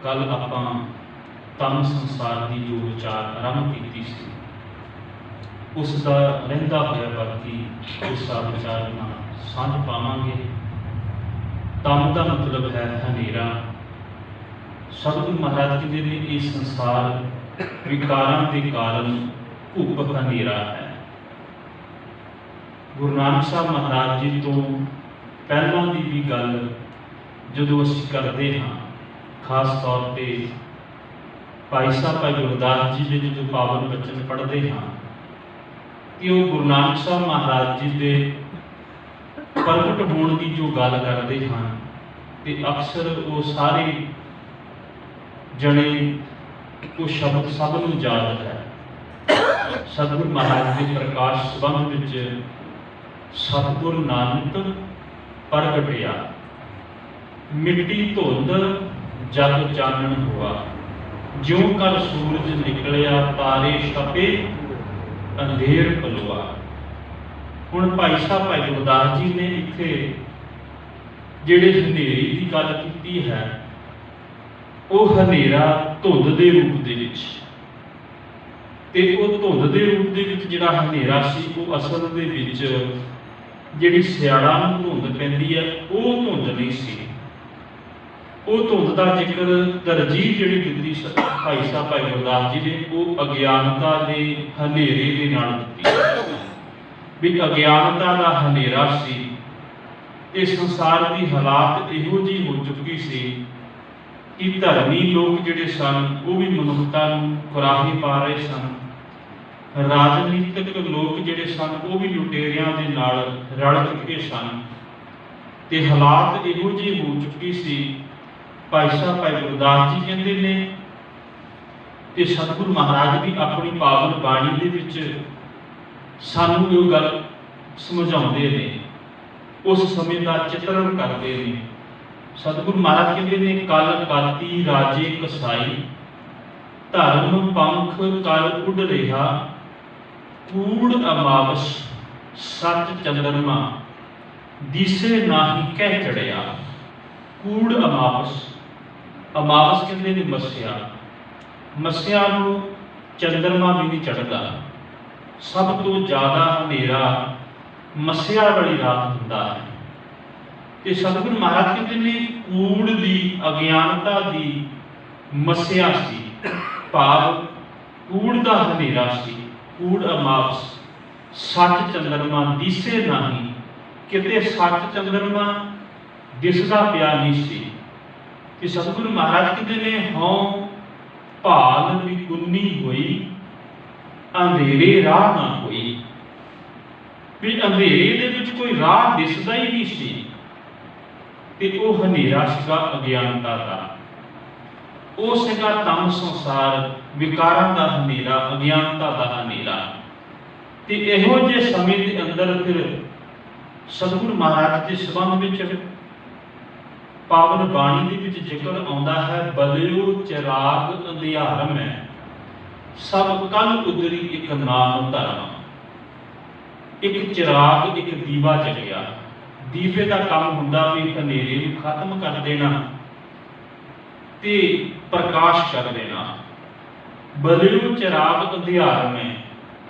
कल आपां तन संसार की जो विचार आरंभ की सी उसका रहिंदा होया बाकी उसका विचार नाल सांझ पावांगे। तन का मतलब है हनेरा। सतगुरु महाराज कहते हैं ये संसार विकारां के कारण भुप हनेरा है। गुरु नानक साहब महाराज जी तो पहलों की भी गल जो असीं करते हाँ, खास तौर पर भाई साहब भाई गुरदास जी के जो पावन बचन पढ़ते हाँ कि वो गुरु नानक साहब महाराज जी के प्रगट होने की जो गल करते हैं तो अक्सर वो सारे जने वो शब्द सबनों याद है। सतगुरु महाराज के प्रकाश संबंध में सतगुरु नानक प्रगटिया मिट्टी धुंध जग चानन हुआ, ज्यों कर सूरज निकलिया तारे छपे अंधेर पलुआ। हुण भाई साहब भाई गुरदास जी ने इत्थे जिहड़े हनेरी की गल की है वो हनेरा धुंध के रूप दे विच ते वो धुंध के रूप दे विच जिहड़ा हनेरा सी वो असल दे विच जिहड़ी सियाड़ा नूं धुंध पैंदी है वो धुंध नहीं सी। वो धुंध का जिक्र तरजीह जिहड़ी दित्ती भाई साहब भाई गुरदास जी ने वो अज्ञानता के हनेरे के नाल दित्ती भी अज्ञानता का हनेरा सी। इस संसार की हालात इहो जी हो चुकी सी कि धर्मी लोग जिहड़े सन वो भी मनुखता नूं कुराही पा रहे सन, राजनीतिक लोग जिहड़े सन वो भी लुटेरियां दे नाल रल चुके सन ते हालात इहो जी हो चुकी सी। भाई साहब भाई गुरदास जी कहते ने कि सतगुरु महाराज भी अपनी पावन बाणी दे विच सानू ये गल समझाउंदे ने, उस समय का चित्रण करते हैं। सतगुरु महाराज कहते ने कल काती राजे कसाई, धर्म पंख कल उड़ रहा, कूड़ अमावस सच चंद्रमा, दिसे नाही कह चढ़िया। कूड़ अमावस, अमावस कहते ने मस्या, मस्या नूं चंद्रमा भी नहीं चढ़ता। सब तो ज़्यादा हनेरा मस्या वाली रात हुंदा है। ते सतगुरु महाराज कहते ने कूड़ दी अज्ञानता दी मस्या सी, भाव कूड़ दा हनेरा सी। कूड़ अमावस सच चंद्रमा दिसे नहीं, किते सच चंद्रमा दिसदा पिया नहीं सी। कि सतगुरु महाराज कहते ने हों भाल विकुन्नी हुई, अंधेरे राह ना होई। भी अंधेरे दे विच कोई राह दिसदा ही नहीं सी ते वो हनेरा सीगा अज्ञानता दा। वो सीगा तम संसार विकारां दा हनेरा, अज्ञानता दा हनेरा। ते इहो जे समय दे अंदर फिर सतगुरु महाराज के संबंध विच पावन बाणी दे विच जिक्र आउंदा है, बलियो चिराग अंधियार में सब कल उदरी एक नाम धर्म। एक चिराग एक दीवा जगया, दीवे का काम हुंदा भी हनेरे नूं खत्म कर देना ते प्रकाश कर देना। बलियो चिराग अंधियार में,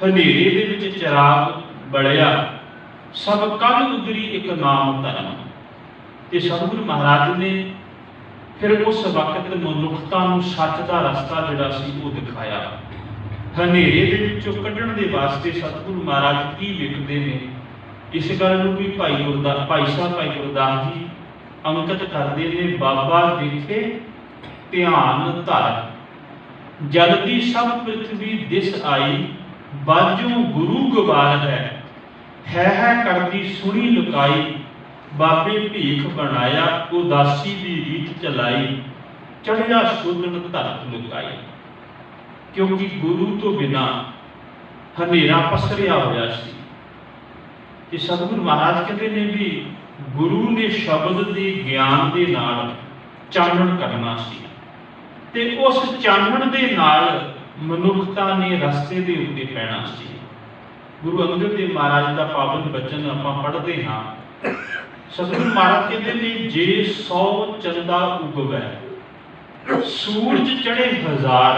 हनेरे दे विच चिराग बलिया, सब कल उदरी एक नाम धर्म। ते सतगुरु महाराज ने फिर उस वक्त मनुखता नूं सच दा रस्ता जिहड़ा सी वो दिखाया। हनेरे दे विचों कढण दे वास्ते सतगुरु महाराज की लिखते हैं, इस गल नूं भी भाई साहब भाई गुरदास जी अंकित करते हैं। बाबा देखे ध्यान धर, जल्दी सब पृथ्वी दिस आई, बाजों गुरु गवार है करदी सुनी लुकाई। बाबे भीख बनाया उदासी की रीत चलाई, चढ़िया शोधन धरत लुकाई। क्योंकि गुरु तो बिना हनेरा पसरिया होया सी। कि सतगुरु महाराज कहते ने भी गुरु ने शब्द के ज्ञान के नाल चानण करना सी ते उस चानण के नाल मनुखता ने रस्ते के उत्ते पैना सी। गुरु अंगद देव महाराज का पावन बचन आपां पढ़ते हाँ। सतगुरु महाराज कहते ने जे 100 चंदा उगवै सूरज चढ़े हजार,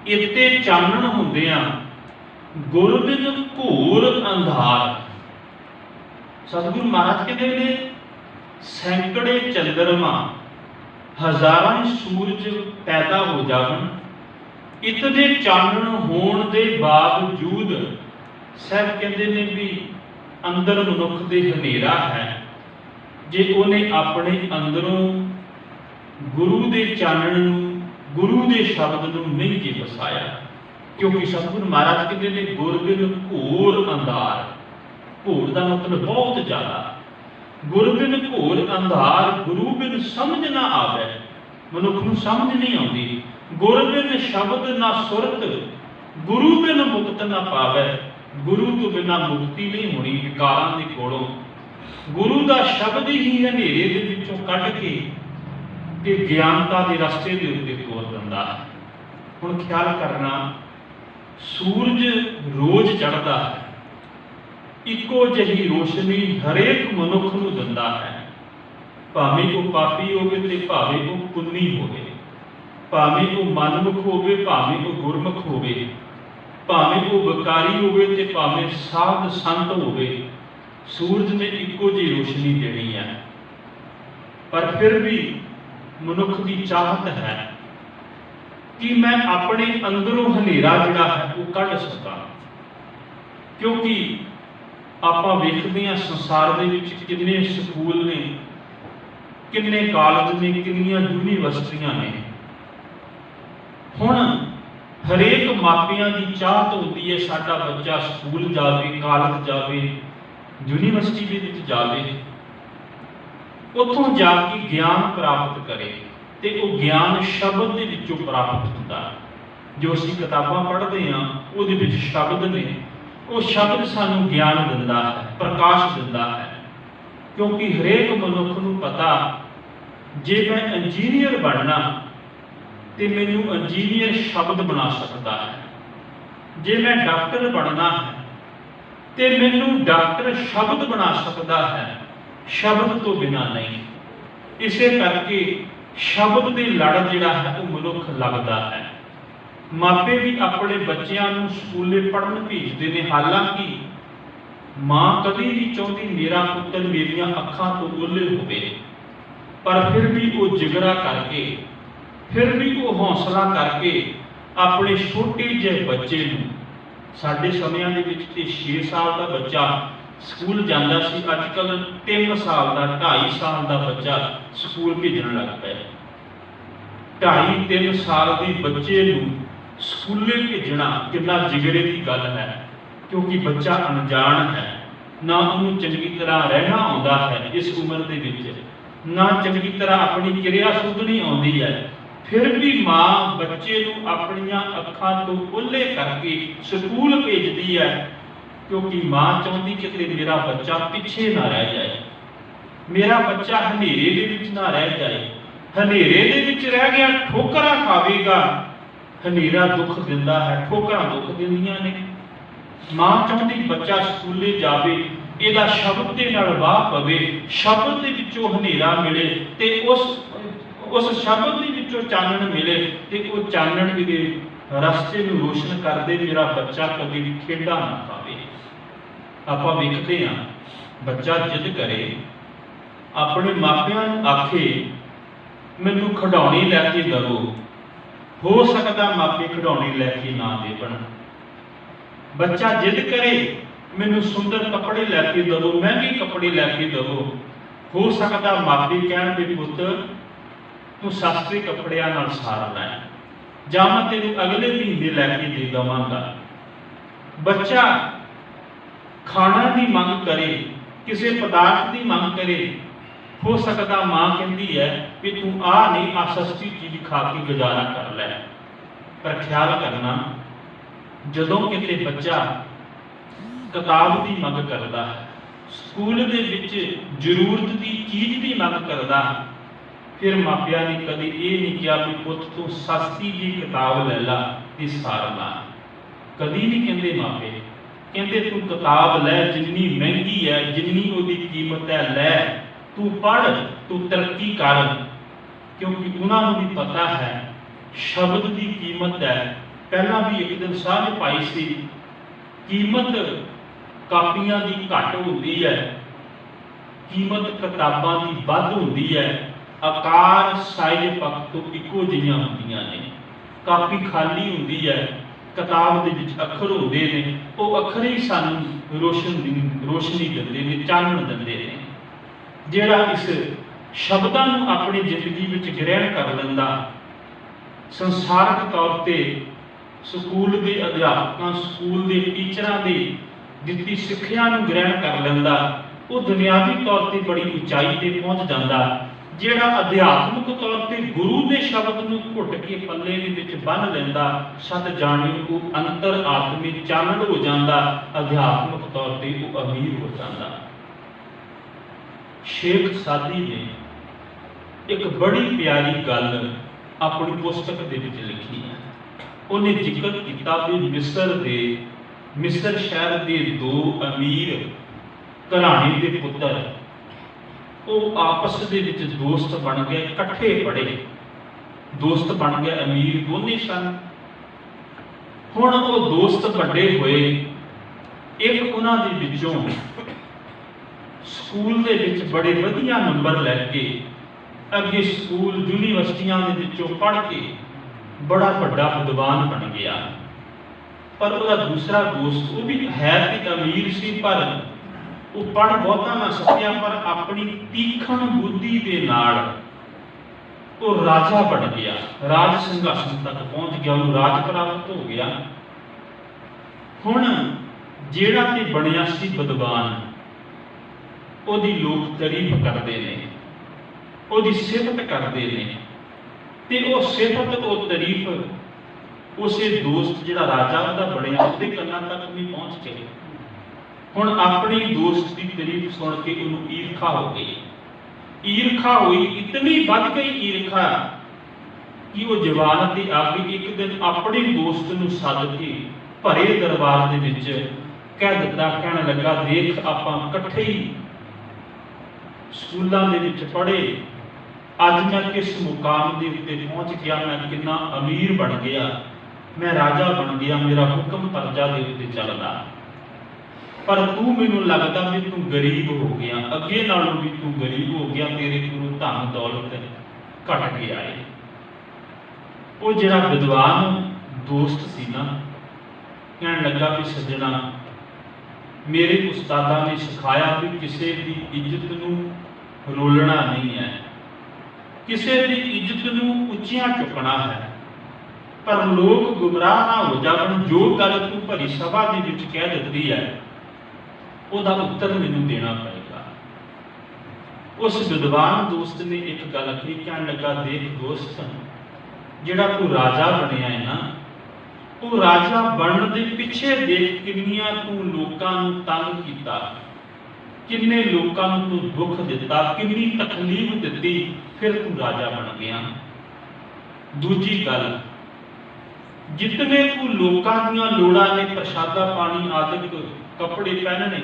इत्ते चानण हुंदियां गुरबिन घोर अंधार। सतगुरु महाराज कहते ने सैकड़े चंद्रमा हजारां सूरज पैदा हो जावन, इतने चानण होण दे बावजूद साहब कहते ने भी अंदर मनुख दे हनेरा है। जे उन्हें अपने अंदरों गुरु दे चानण नूं, गुरु दे शब्द नूं नहीं जे बसाया, क्योंकि सतगुरु महाराज कहते ने गुरबिन घोर अंधार। घोर का मतलब बहुत ज्यादा। गुरबिन घोर अंधार, गुरु बिन समझ ना आवे, मनुख नूं समझ नहीं आती। गुरबिन शब्द ना सुरत, गुरु बिन मुक्त ना पावे। गुरु तो बिना मुक्ति नहीं होनी विकारां दे कोलों। गुरु का शब्द ही हनेरे दे विचों कढ के ते ज्ञानता के रस्ते के उत्ते तोर दिंदा है। हुण ख्याल करना, सूरज रोज चढ़ता है, इको जही रोशनी हरेक मनुख नूं दिंदा है, भावें वो पापी होवे ते भावें वो पुन्नी होवे, भावें वो मनमुख होवे भावें वो गुरमुख होवे, भावें वो विकारी होवे ते भावें साध संत होवे। सूरज ने इको जी रोशनी देनी है, पर फिर भी मनुख की चाहत है कि मैं अपने अंदरों हनेरा जिहड़ा है वो कढ सकां। क्योंकि आपां वेखदे हां संसार दे विच किन्ने स्कूल ने, किन्ने कॉलेज ने, किन्नियां यूनीवर्सिटियां ने। हुण हरेक मापियां की चाहत होती है साडा बच्चा स्कूल जावे, कॉलेज जावे, यूनीवर्सिटी दे विच जावे, उत्थों जाके ज्ञान प्राप्त करे। ते वो ज्ञान शब्द दे विचों प्राप्त होता। जो असीं किताबां पढ़दे हां उहदे विच शब्द ने, वो शब्द सानूं ज्ञान दिंदा है, प्रकाश दिंदा है। क्योंकि हरेक मनुख नूं पता, जे मैं इंजीनियर बनना तो मैनूं इंजीनियर शब्द बना सकता है, जे मैं डॉक्टर बनना है तो मैनूं डॉक्टर शब्द बना सकता है, शब्द तो बिना नहीं। इसे करके शब्द के लड़ जिहड़ा है वो मनुख लगता है। मापे भी अपने बच्चों नूं स्कूले पढ़न भेजते हैं, हालांकि मां कभी नहीं चाहती मेरा पुत्र मेरियां अखां तो ओले होवे, पर फिर भी वो जिगरा करके, फिर भी वो हौसला करके अपने छोटे ਜਿਹੇ बच्चे नूं, साडे समयां दे विच ते 6 साल का बच्चा स्कूल जाता सी, अजकल 3 साल का 2.5 साल का बच्चा स्कूल भेजण लग पिया। 2.5-3 साल के बच्चे नूं स्कूले भेजना कितना जिगरे की गल है, क्योंकि बच्चा अनजान है, ना उन्होंने चंगी तरह रहना आता है इस उम्र के विच, ना चंगी तरह अपनी क्रिया सुधनी आती है। फिर भी मां बच्चे नूं अपनियां अखां तो ओले करके स्कूल भेजती है, क्योंकि मां चाहती कि मेरा बच्चा पिछे ना रह जाए, मेरा बच्चा हनेरे दे विच ना रह जाए। हनेरे दे विच रह गया ठोकरां खावेगा, हनेरा दुख दिंदा है, ठोकरां दुख दिंदियां ने। मां चाहती बच्चा स्कूले जावे, इहदा शब्द दे नाल वाह पवे, शब्द दे विचों हनेरा मिले ते उस शब्द दे विचों चानण मिले ते वो चानण दे रस्ते नूं रोशन कर दे, मेरा बच्चा कभी भी खेड़ा ना खावे। आपां वेखदे हां बच्चा जिद करे, अपने मापियां नूं आखे मैनूं खिडौणे लैके दवो, हो सकता मापे खिडौणे लैके ना देवण। बच्चा जिद करे मैनूं सुंदर कपड़े लैके दवो, महंगे कपड़े लैके दवो, हो सकता मापे कहण भी पुत्त तू सस्ते कपड़ियां नाल सार लै, जां मैं तेनूं अगले महीने लैके दे देवांगा। बच्चा खाना की मंग करे, किसी पदार्थ की मंग करे, हो सकता मां कहती है कि तू आ नहीं आ सस्ती चीज खा के गुजारा कर लै। पर ख्याल करना, जदों किते बच्चा किताब की मंग करता है, स्कूल दे विच जरूरत की चीज़ की मंग करता, फिर मापिया ने कभी ये नहीं किया भी पुत तू सस्ती जी किताब ले ला ते सार ला। कभी नहीं कहते मापे, कहते तू किताब लै जिन्नी महंगी है, जिन्नी उसकी कीमत है लै, तू पढ़, तू तरक्की कर। क्योंकि उन्होंने भी पता है शब्द की कीमत है। पहला भी एक दिन सारे पाई सी कीमत कापियां की घट होती है, कीमत किताबां की वध होती है। आकार सारे पक्ष तो इको जिहियां होंदियां ने। कापी खाली होंदी है, किताब दे विच अखर होंदे ने, वो अखर ही सानू रोशनी दिंदे ने, चानण दिंदे ने। जिहड़ा इस शब्दां नूं अपनी जिंदगी विच ग्रहण कर लैंदा, संसारक तौर पर स्कूल के अध्यापकों, स्कूल के टीचरां की दित्ती सिक्ख्या नूं ग्रहण कर लैंदा, वो दुनियावी तौर पर बड़ी उचाई पर पहुँच जाता। जिहड़ा अध्यात्मक तौर पर गुरु के शब्द नूं घुट के पल्ले दे विच बन लैंदा, सत जाणियो वो अंतर आत्मे चानण हो जाता, अध्यात्मक तौर पर वो अमीर हो जाता। शेख सादी ने एक बड़ी प्यारी गल अपनी पुस्तक दे विच लिखी है। उन्हें जिक्र किया भी मिस्र शहर के दो अमीर घराने के पुत्र वो आपस दे विच दोस्त बन गए, कट्ठे पढ़े, दोस्त बन गए, अमीर दोने सन। हुण वो दोस्त बड़े हुए, एक उन्हां दे विचों स्कूल दे विच बड़े वधिया नंबर लैके अगे स्कूल यूनीवर्सिटियां दे विचों पढ़ के बड़ा बड़ा विद्वान बन गया। पर उसका दूसरा दोस्त वो भी है तो अमीर सी, पर वो पढ़ बहुता ना सकिया, पर अपनी तीखण बुद्धि के नाल वो राजा बन गया, राज सिंघासन तक पहुंच गया, वो राज प्राप्त हो गया। हुण जिहड़ा ते बनिया सी विद्वान, ओदी लोग तारीफ करते हैं, ओदी सिफत करते हैं, ते वो सिफत वो तारीफ उसे दोस्त जिहड़ा राजा उहदा बनिया उहदे कन्नां तक भी पहुंच गई। हुण अपनी दोस्त की तारीफ सुन के उन्होंने ईर्खा हो गई, ईर्खा हुई, इतनी बढ़ गई ईर्खा कि वो जवान ते आके एक दिन अपने दोस्त नूं सद के भरे दरबार दे विच कह दिता, कहण लगा, देख आपां इकट्ठे ही स्कूलों दे विच पढ़े, अज मैं किस मुकाम के उत्ते पहुँच गया, मैं कितना अमीर बन गया, मैं राजा बन गया, मेरा हुक्म प्रजा के उत्ते चलदा, पर तू मैनूं लगता भी तू गरीब हो गया, अगे नालों भी तू गरीब हो गया, तेरे कोलों धन दौलत घट गया है। वो जिहड़ा विद्वान दोस्त सी ना, कहण लगा भी सज्जणा, मेरे उस्तादा ने सिखाया भी किसी की इज्जत नूं रोलना नहीं है, किसी की इज्जत नूं उच्चियां चुकना है, पर लोग गुमराह ना हो जावन। जो गल तू भरी सभा दे विच कह दित्ती है, उसका उत्तर मैनूं देना पड़ेगा। उस विद्वान दोस्त ने एक गल कही, कहण लगा, देख दोस्त, जिहड़ा तू राजा बनिया है ना, वो राजा बनने के पिछे देख किन्नियां तू लोकां नूं तंग कीता, किन्ने लोकां नूं तू दुख दिता, किन्नी तकलीफ दित्ती, फिर तू राजा बन गया। दूजी गल, जितने तू लोकां दीयां लोड़ां ने, प्रसादा पानी आदि कपड़े पहनने,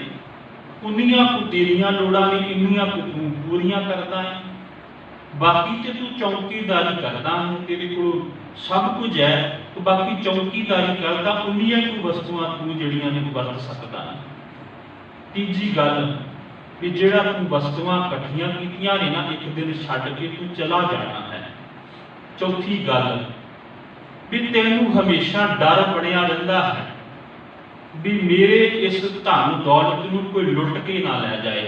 उन्नियां को तेरियां लोड़ां ने, इन्नियां को तू पूरियां करता है। बाकी तो तू चौकीदारी करता है, तेरे को सब कुछ है, तो बाकी चौकीदारी करता, उन्नियां को वस्तुआं तू जिहड़ियां ने वरत सकता है। तीजी गल भी जिहड़ा तू वस्तुआं इकट्ठियां कीतियां ने ना, एक दिन छड्ड के तू चला जाना है। चौथी गल भी तैनूं हमेशा डर बनिया रहिंदा है भी मेरे इस धन दौलत नूं कोई लुट के ना लै जाए,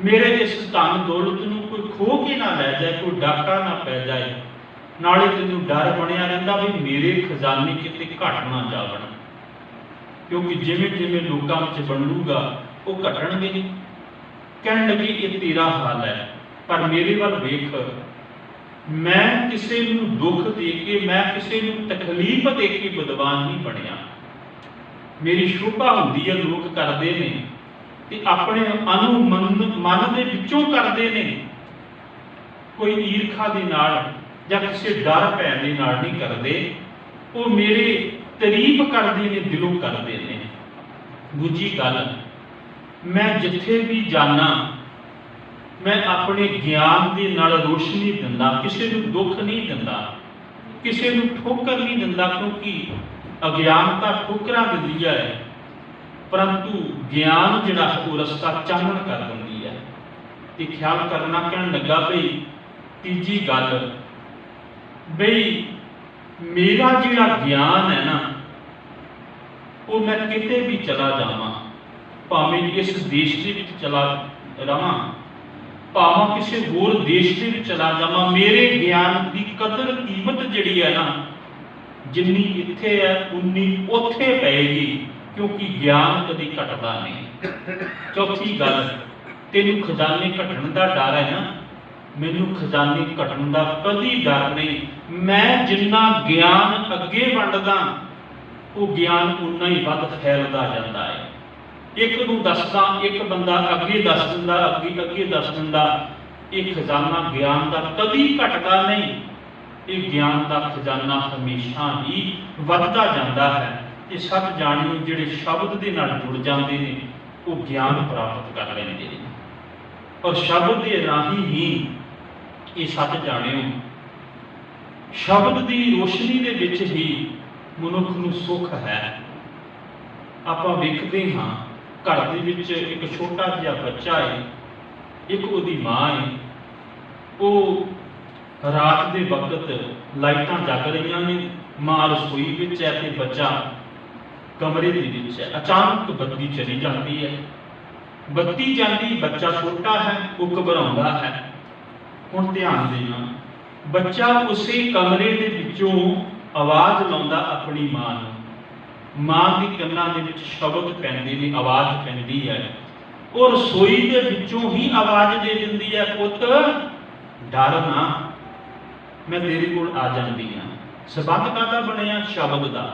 मेरे इस धन दौलत नूं कोई खो के ना लै जाए, कोई डाका ना पै जाए। नाले तैनूं डर बनिया रहिंदा भी मेरे खजाने किते घट ना जावण, क्योंकि जिवें जिवें लोकां विच वंडूगा वो घटणगे। कहण लगे, ये तेरा हाल है, पर मेरे वल वेख, मैं किसी नूं दुख दे के, मैं किसी नूं तकलीफ दे के विद्वान नहीं बनिया। मेरी शोभा हुंदी है, लोग करते हैं ते अपने मन दे विचों करते हैं, कोई ईर्खा दे नाल जां किसी डर भै दे नाल नहीं करते, वो मेरे तारीफ करते हैं, दिलों करते हैं। दूजी गल, मैं जिथे भी जाना मैं अपने ज्ञान के नाल रोशनी दिंदा, किसी को दुख नहीं दिंदा, किसी को ठोकर नहीं दिंदा, क्योंकि अज्ञानता ठोकरां दिंदी है, परंतु ज्ञान जिहड़ा वो रस्ता चानण कर दिंदी है। ते ख्याल करना कहन लगा बई तीजी गल बई मेरा जिहड़ा ज्ञान है ना, वो मैं किते भी चला जावां, भावें इस देश दे विच चला रहां, भावें किसी होर देश दे विच चला जावां, मेरे ज्ञान की कदर कीमत जिहड़ी है ना, जिन्नी इत्थे है उन्नी उत्थे पेगी, क्योंकि ज्ञान कभी घटदा नहीं। चौथी गल, तेनू खजाने घटन का डर है ना, मैनू खजाने घटन का कभी डर नहीं। मैं जिन्ना ज्ञान अगे वंडदा, वो ज्ञान उन्ना ही वध फैलदा जांदा है। एक नूं दसदा, एक बंदा अगे दस दिंदा, अगे दस दिंदा, ये खजाना ज्ञान का कभी घटदा नहीं। ये ज्ञान का खजाना हमेशा ही वधदा जांदा है। ये सच जाणियो जिहड़े शब्द दे नाल जुड़ जांदे ने, वो ज्ञान प्राप्त कर लैंदे ने, और शब्द के राही ही ये सच जाणियो, शब्द की रोशनी दे विच ही मनुख नूं सुख है। आपां वेखदे हां घर दे विच एक छोटा जिहा बच्चा है, एक उहदी मां है, वो रात के वक्त लाइटां जग रही ने, मां रसोई विच है ते बच्चा कमरे दे विच है। अचानक बत्ती चली जाती है, बत्ती जाती, बच्चा छोटा है, वो घबराउंदा है। हुण ध्यान देना, बच्चा उसे कमरे दे विचों आवाज़ लाउंदा अपनी मां नूं, मां की कन्नां दे विच शब्द पैंदे ने, आवाज़ पैंदी है, और रसोई दे विचों ही आवाज़ दे दिंदी है, पुत डर ना, मैं तेरे कोल आ जांदी हां। सबंध काहदा बनिया? शब्द दा।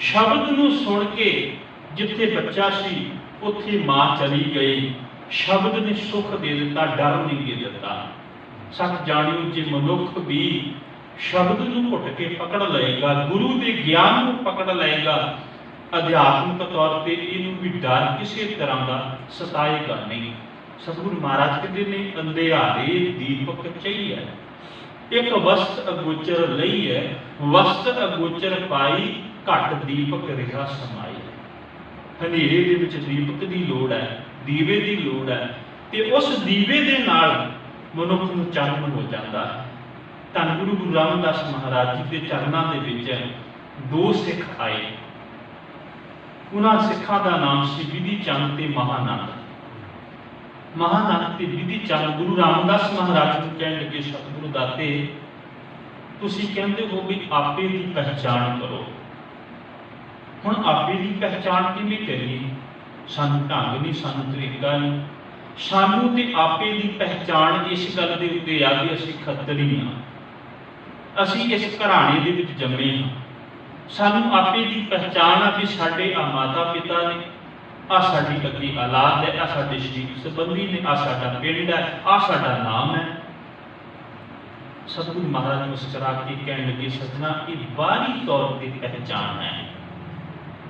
शब्द नूं सुन के जिथे बच्चा सी उत्थे मां चली गई, शब्द ने सुख दे दिता, डर नहीं दे दिता। सच जानियो जे मनुख भी शब्द नूं घुट के पकड़ लेगा, गुरु के ज्ञान नूं पकड़ लेगा, अध्यात्मिक तौर पर इनू भी डर किसी तरह का सताएगा नहीं। सतगुरु महाराज कहते ने, अंधेरे दीपक चाहिए, एक वस्त अगोचर लई है, वस्त अगोचर पाई, घट दीपक रिहा समाई। हनेरे दे विच दीपक की लोड़ है, दीवे की लोड़ है, ते उस दीवे दे नाल मनुख नूं चानण हो जाता है। धन गुरु रामदास महाराज जी के चरणों के विच दो सिख आए, उन्होंने सिखा का नाम से विधि चंद ते महानंद। महानंद ते विधि चंद गुरु रामदास महाराज को कहने लगे, सतगुरु दाते तुसीं कहंदे हो भी आपे की पहचान करो। हुण आपे की पहचान किवें करिए? सानूं ढंग नहीं, सानूं तरीका नहीं, सानूं ते आपे की पहचान इस गल दे उत्ते आ कि असीं खत्तरी हां, असीं इस घराणे दे विच जम्मे हां। सानूं आपे की पहचान आ भी साडे आ माता पिता ने, आ साडी अगे औलाद है, आ साडे शरीक संबंधी ने, आ साडा पिंड है, आ साडा नाम है। सतगुरु महाराज मुस्कुरा के कहने लगे, सजना ये बाहरी तौर पर पहचान है,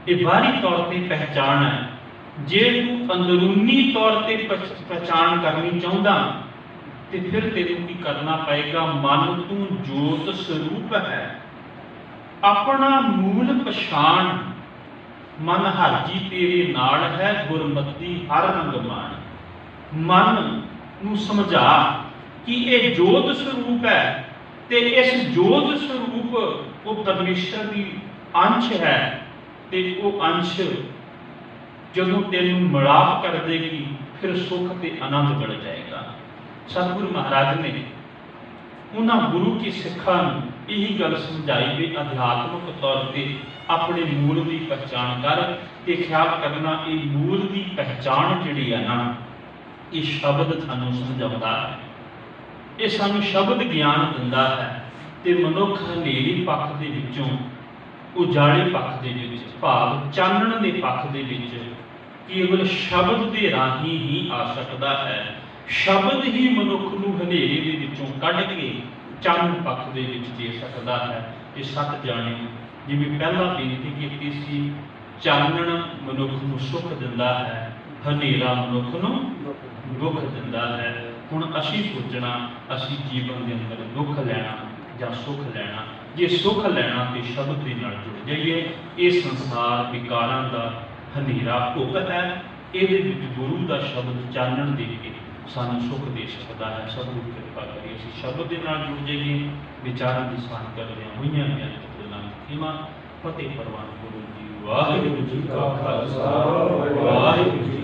ये बाहरी तौर पर पहचान है। जे तू अंदरूनी तौर पर पहचान करनी चाहता तो फिर तेरे की करना पएगा, मन तू जोत स्वरूप है, अपना मूल पछाण, मन हर जी तेरे नाल है, गुरमती हर रंग मान। मन नू समझा कि ये जोत स्वरूप है, ते इस जोत स्वरूप वो परमेश्वर की अंश है, ते वो अंश जदों तेनू मिलाप कर देगी फिर सुख ते आनंद बढ़ जाएगा। सतगुरु महाराज ने उन्होंने गुरु की सिखा यही गल समझाई भी अध्यात्मिक तौर पर अपने मूल की पहचान कर, ते ख्याल करना ये मूल की पहचान जिहड़ी है ना, ये शब्द सानू समझाता है, ये सानू शब्द ज्ञान दिंदा है। ते मनुख हनेरी पक्ष दे विचों उजाले पक्ष दे विच, भाव चानण दे पक्ष दे विच केवल शब्द दे राही ही आ सकता है। शब्द ही मनुख नूं हनेरे दे विचों कढ के चानण पक्ष दे विच दे सकता है। ये सत जाणियो, जिवें पहला बेनती कीती सी, चानण मनुख नूं सुख दिंदा है, हनेरा मनुख नूं दुख दिंदा है। ਹੁਣ ਅਸੀਂ ਸੋਚਣਾ ਅਸੀਂ ਜੀਵਨ ਦੇ ਅੰਦਰ ਦੁੱਖ ਲੈਣਾ ਜਾਂ ਸੁੱਖ ਲੈਣਾ। ਜੇ ਸੁੱਖ ਲੈਣਾ ਤੇ ਸ਼ਬਦ ਦੇ ਨਾਲ ਜੁੜ ਜਾਈਏ। ਇਹ ਸੰਸਾਰ ਵਿਕਾਰਾਂ ਦਾ ਹਨੇਰਾ ਭੁਗਤ ਹੈ, ਇਹਦੇ ਵਿੱਚ ਗੁਰੂ ਦਾ ਸ਼ਬਦ ਚਾਨਣ ਦੇ ਕੇ ਸਾਨੂੰ ਸੁੱਖ ਦੇ ਸਕਦਾ ਹੈ। ਸਭ ਨੂੰ ਕਿਰਪਾ ਕਰੀ ਅਸੀਂ ਸ਼ਬਦ ਦੇ ਨਾਲ ਜੁੜ ਜਾਈਏ। ਵਿਚਾਰਾਂ ਦੀ ਸਾਂਝ ਕਰਦਿਆਂ ਹੋਈਆਂ ਨੇ ਗੱਲਾਂ ਕੀਮਾ ਫਤਿਹ ਪ੍ਰਵਾਨ ਗੁਰੂ ਜੀ। ਵਾਹਿਗੁਰੂ ਜੀ ਕਾ ਖਾਲਸਾ ਵਾਹਿਗੁਰੂ ਜੀ